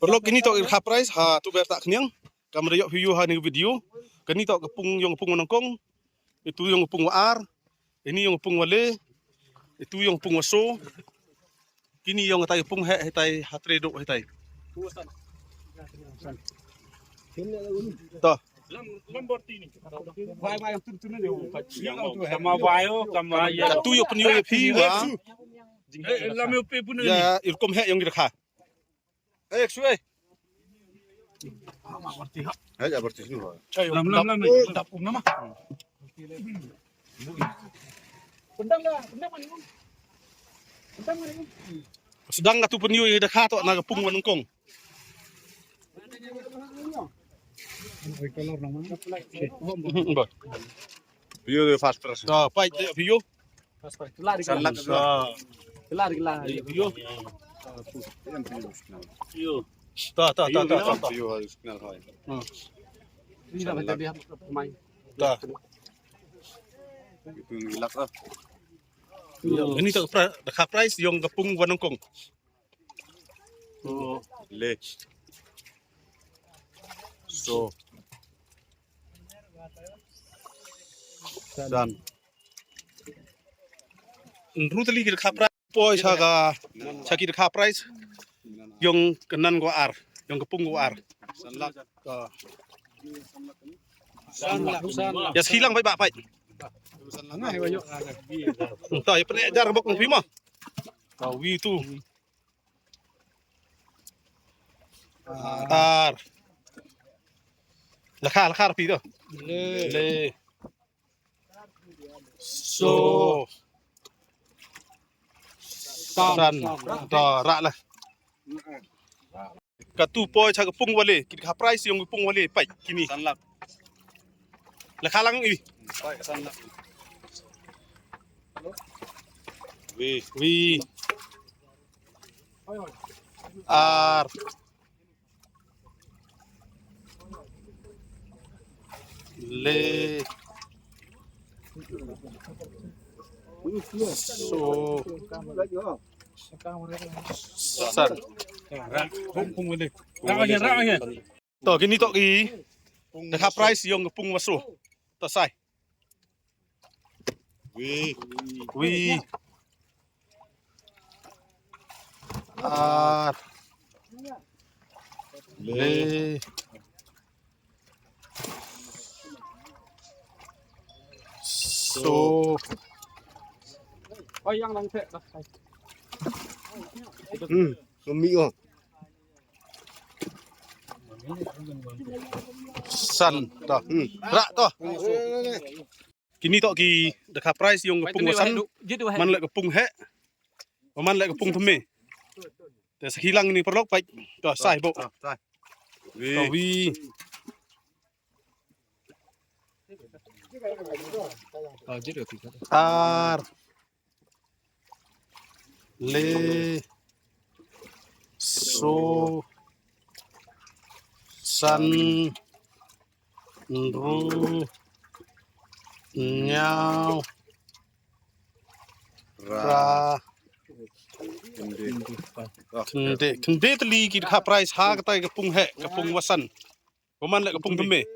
Perlu kini tok irka price ha tu ber tak kenyang. Kamera yok view ha ni video. Kini tok kepung yung kepung nongkong. Itu yung kepung waar. Ini yung kepung wale. Itu yung kepung waso. Kini yung tay kepung he tay hatredo he tay. Toh. Itu yung penyo yung piwa. Ya irkom he yung irka. Suai. Aja berarti semua. Lam. Dapur nama. Sedang ngatu penyo yung irka tok na kepung manungkong. View the fast press. Toh, pai video. Sanlak. Video. Toh. View harus kenal kau. Toh. Itu ngilak lah. Ini tok dekat price yung kepung wanungkong. Le. So. Dan. Ruteli dekat price poi saga sakit dekat price yung kenan gua ar, yung kepung gua ar. Sanlak. Ya hilang pai pai. Toh ya pernah ajar bok ng pimo. Toh wi tu. Ar. Lakar pi to. Le. So. San. Toh rak lah. Katu poi cha kepung wale, kita price yung kepung wale pai kini. Sanlak. Lakar lang ini. Baik sanlak. Wi. Ar. Le. So. San. Toh kini tok ki. Dekat price yung kepung waso. Toh sai. Wi. Ar. Le. So. Yang lang teh. Kami oh. San. Toh. Rak toh. Kini tok ki dekat price yung kepung wasan. Man lek kepung he. Man lek kepung theme. Tes hilang ini perlok pai. Toh sai bo. Sai. Toh wi. Ar. Le. So. San. Ru. Nyau. Ra. Kende teli ki dekat price ha katai kepung he, kepung wasan. Paman lek kepung theme.